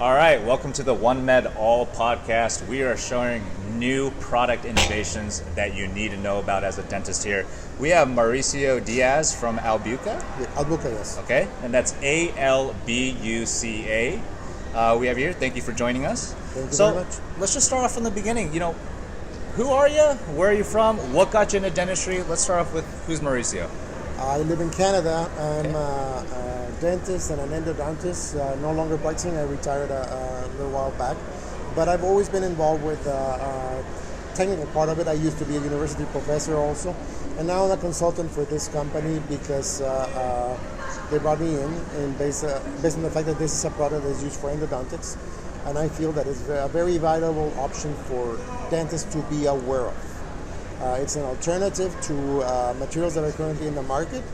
All right, welcome to the OneMedAll podcast. We are showing new product innovations that you need to know about as a dentist here. We have Mauricio Diaz from Albuca. Yeah, Albuca, yes. Okay, and that's Albuca. We have you here. Thank you for joining us. Thank you very much. Let's just start off from the beginning. Who are you? Where are you from? What got you into dentistry? Let's start off with who's Mauricio. I live in Canada. I'm a dentist and an endodontist. No longer practicing. I retired a little while back. But I've always been involved with technical part of it. I used to be a university professor also. And now I'm a consultant for this company because they brought me in based on the fact that this is a product that is used for endodontics. And I feel that it's a very valuable option for dentists to be aware of. It's an alternative to materials that are currently in the market,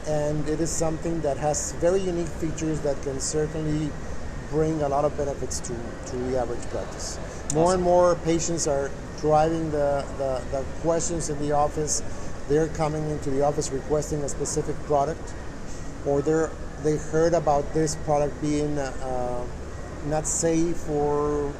and it is something that has very unique features that can certainly bring a lot of benefits to the average practice. More and more patients are driving the questions in the office. They're coming into the office requesting a specific product, or they heard about this product being not safe, or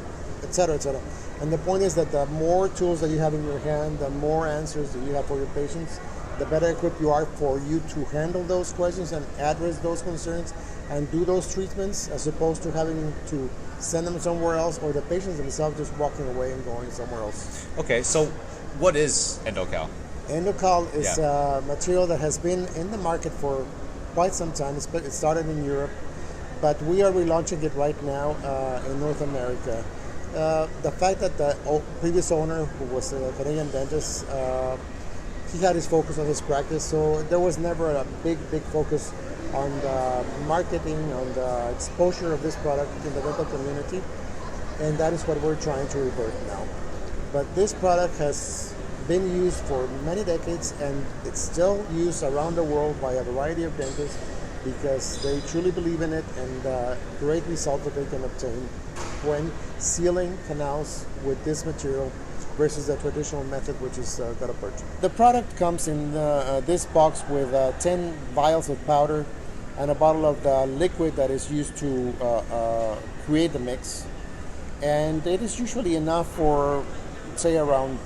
et cetera, et cetera. And the point is that the more tools that you have in your hand, the more answers that you have for your patients, the better equipped you are for you to handle those questions and address those concerns and do those treatments, as opposed to having to send them somewhere else, or the patients themselves just walking away and going somewhere else. Okay, so what is EndoCal? EndoCal is a material that has been in the market for quite some time. It started in Europe, but we are relaunching it right now in North America. The fact that the previous owner, who was a Canadian dentist, he had his focus on his practice, so there was never a big focus on the marketing, on the exposure of this product in the dental community, and that is what we're trying to revert now. But this product has been used for many decades, and it's still used around the world by a variety of dentists because they truly believe in it and great results that they can obtain when sealing canals with this material versus the traditional method, which is gutta percha. The product comes in this box with 10 vials of powder and a bottle of the liquid that is used to create the mix. And it is usually enough for, say, around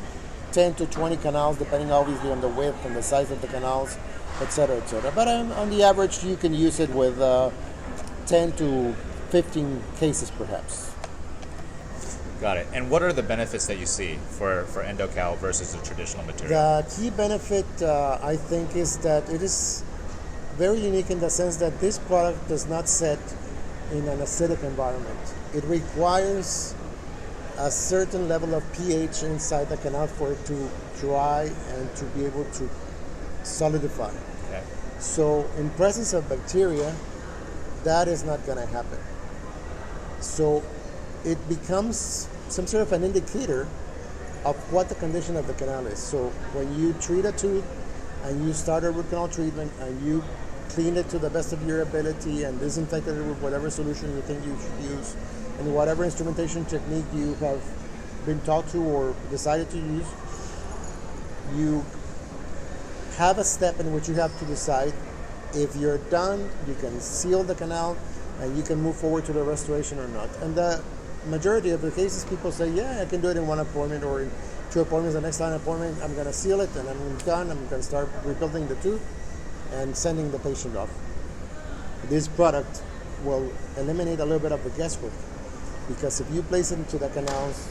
10 to 20 canals, depending obviously on the width and the size of the canals, etc., etc. But on the average, you can use it with 10 to 15 cases, perhaps. Got it. And what are the benefits that you see for EndoCal versus the traditional material? The key benefit, I think, is that it is very unique in the sense that this product does not set in an acidic environment. It requires a certain level of pH inside the canal for it to dry and to be able to solidify. Okay. So in presence of bacteria, that is not going to happen. So it becomes some sort of an indicator of what the condition of the canal is. So when you treat a tooth and you start a root canal treatment and you clean it to the best of your ability and disinfect it with whatever solution you think you should use and whatever instrumentation technique you have been taught to or decided to use, you have a step in which you have to decide if you're done, you can seal the canal and you can move forward to the restoration or not. And the majority of the cases, people say, yeah, I can do it in one appointment or in 2 appointments. The next line appointment, I'm going to seal it and I'm done. I'm going to start rebuilding the tooth and sending the patient off. This product will eliminate a little bit of the guesswork, because if you place it into the canals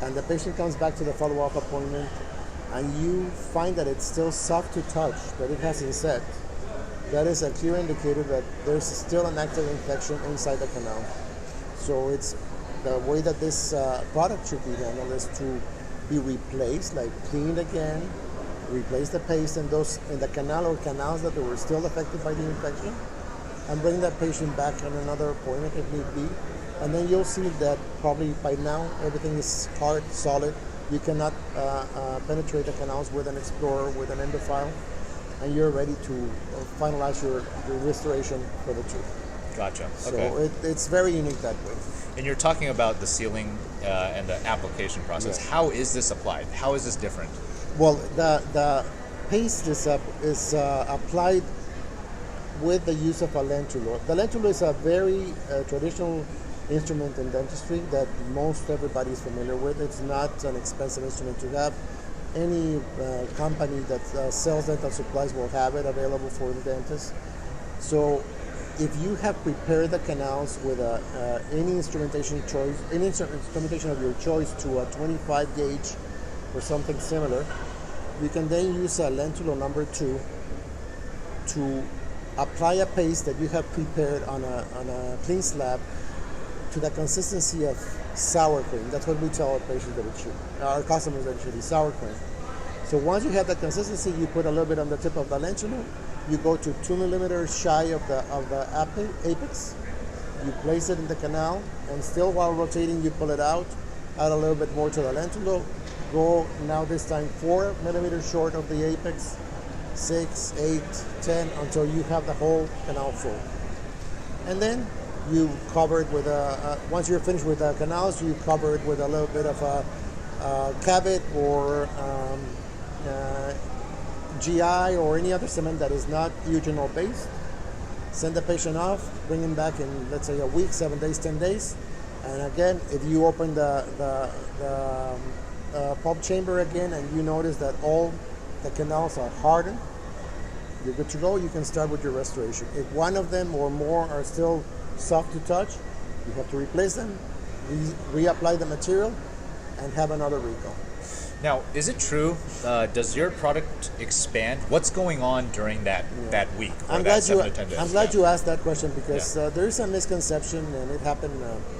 and the patient comes back to the follow-up appointment and you find that it's still soft to touch, that it hasn't set, that is a clear indicator that there's still an active infection inside the canal. So it's the way that this product should be handled is to be replaced, like cleaned again, replace the paste in the canal or canals that were still affected by the infection, and bring that patient back on another appointment if need be. And then you'll see that probably by now everything is hard, solid. You cannot penetrate the canals with an explorer, with an endofile, and you're ready to finalize your restoration for the tooth. Gotcha. So okay. It's very unique that way. And you're talking about the sealing and the application process. Yes. How is this applied? How is this different? Well, the paste is applied with the use of a lentulo. The lentulo is a very traditional instrument in dentistry that most everybody is familiar with. It's not an expensive instrument to have. Any company that sells dental supplies will have it available for the dentist. So if you have prepared the canals with any instrumentation of your choice to a 25 gauge or something similar, you can then use a lentulo number 2 to apply a paste that you have prepared on a clean slab to the consistency of sour cream. That's what we tell our patients that it should, our customers that it should be sour cream. So once you have that consistency, you put a little bit on the tip of the lentulo. You go to 2 millimeters shy of the apex. You place it in the canal, and still while rotating, you pull it out. Add a little bit more to the lentulo. Go now this time 4 millimeters short of the apex, 6, 8, 10, until you have the whole canal full. And then you cover it with once you're finished with the canals, you cover it with a little bit of a Cavit or GI or any other cement that is not eugenol based. Send the patient off, bring him back in, let's say, a week, 7 days, 10 days. And again, if you open the pulp chamber again and you notice that all the canals are hardened, you're good to go. You can start with your restoration. If one of them or more are still soft to touch, you have to replace them, reapply the material, and have another recall. Now, is it true? Does your product expand? What's going on during that week? Or I'm glad you asked that question because there is a misconception, and it happened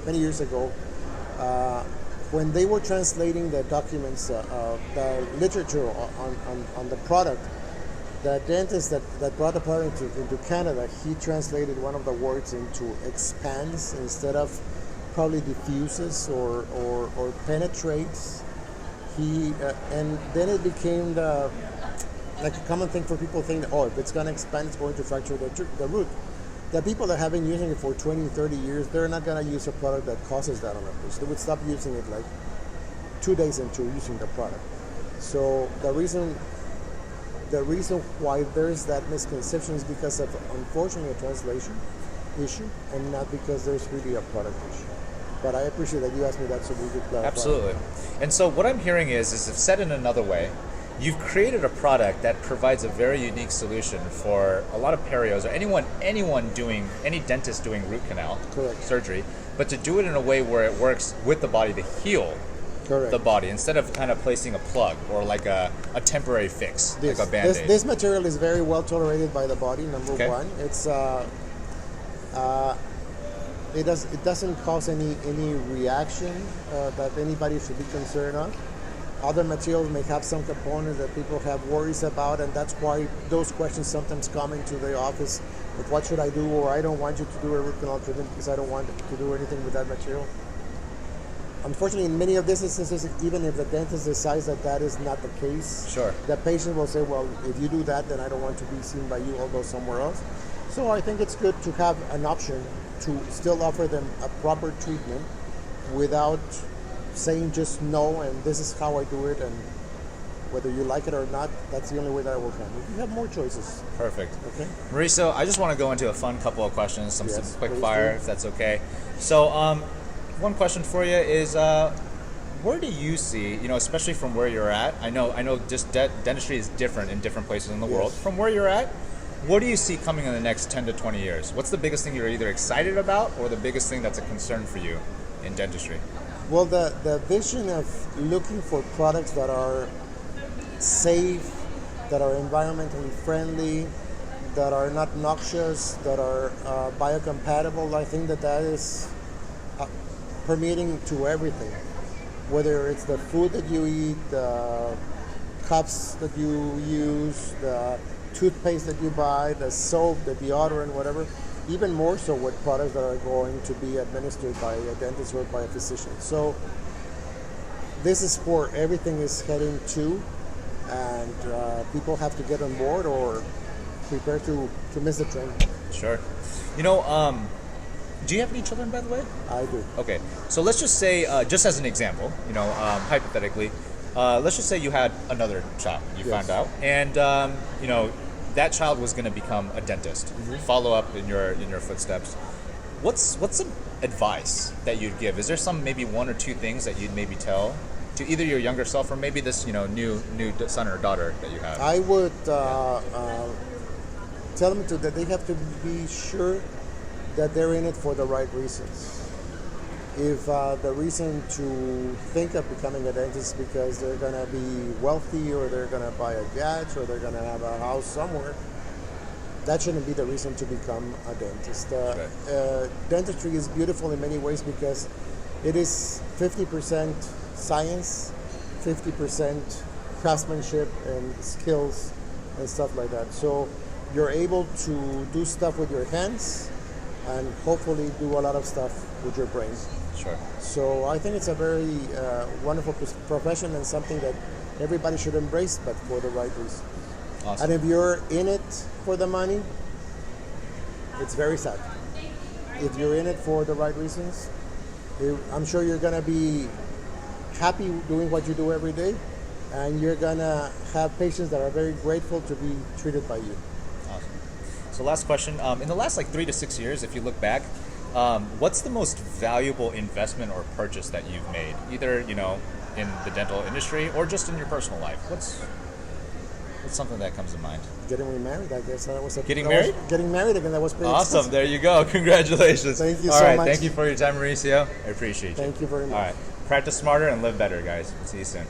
many years ago when they were translating the documents, the literature on the product. The dentist that brought the product into Canada, he translated one of the words into expands instead of probably diffuses or penetrates. And then it became like a common thing for people to think that, if it's going to expand, it's going to fracture the root. The people that have been using it for 20, 30 years, they're not going to use a product that causes that on a patient. They would stop using it like 2 days into using the product. So the reason why there's that misconception is because of, unfortunately, a translation issue and not because there's really a product issue. But I appreciate that you asked me that so we could clarify. Absolutely. And so what I'm hearing is if said in another way, you've created a product that provides a very unique solution for a lot of perios or any dentist doing root canal surgery, but to do it in a way where it works with the body to heal the body instead of kind of placing a plug or like a temporary fix, like a Band-Aid. This material is very well tolerated by the body, number one. It's it doesn't cause any reaction that anybody should be concerned of. Other materials may have some components that people have worries about, and that's why those questions sometimes come into the office of what should I do, or I don't want you to do a root canal treatment because I don't want to do anything with that material. Unfortunately, in many of these instances, even if the dentist decides that is not the case, the patient will say, well, if you do that, then I don't want to be seen by you, I'll go somewhere else. So I think it's good to have an option to still offer them a proper treatment without saying just no, and this is how I do it, and whether you like it or not, that's the only way that I will handle it. You have more choices. Perfect. Okay. Mauricio, I just want to go into a fun couple of questions, some quick fire, if that's okay. So, one question for you is, where do you see, especially from where you're at? I know, just dentistry is different in different places in the world. From where you're at, what do you see coming in the next 10 to 20 years? What's the biggest thing you're either excited about or the biggest thing that's a concern for you in dentistry? Well, the vision of looking for products that are safe, that are environmentally friendly, that are not noxious, that are biocompatible, I think that is permeating to everything. Whether it's the food that you eat, the cups that you use, the toothpaste that you buy, the soap, the deodorant, whatever, even more so with products that are going to be administered by a dentist or by a physician. So this is where everything is heading to, and people have to get on board or prepare to miss the train. Sure. Do you have any children, by the way? I do. Okay. So let's just say, just as an example, hypothetically, let's just say you had another child, you found out, and that child was going to become a dentist, follow up in your footsteps. what's some advice that you'd give? Is there some maybe one or two things that you'd maybe tell to either your younger self or maybe this new son or daughter that you have? I would tell them that they have to be sure that they're in it for the right reasons. If the reason to think of becoming a dentist is because they're going to be wealthy or they're going to buy a yacht or they're going to have a house somewhere, that shouldn't be the reason to become a dentist. Dentistry is beautiful in many ways because it is 50% science, 50% craftsmanship and skills and stuff like that. So you're able to do stuff with your hands and hopefully do a lot of stuff with your brain. Sure. So I think it's a very wonderful profession and something that everybody should embrace, but for the right reasons. Awesome. And if you're in it for the money, it's very sad. If you're in it for the right reasons, I'm sure you're going to be happy doing what you do every day, and you're going to have patients that are very grateful to be treated by you. Awesome. So last question. In the last 3 to 6 years, if you look back, what's the most valuable investment or purchase that you've made, either in the dental industry or just in your personal life? What's something that comes to mind? Getting remarried, I guess. Getting married? Getting married again. That was pretty awesome. expensive. There you go. Congratulations. Thank you All so right. much. Thank you for your time, Mauricio. I appreciate you. Thank you very much. All right. Practice smarter and live better, guys. See you soon.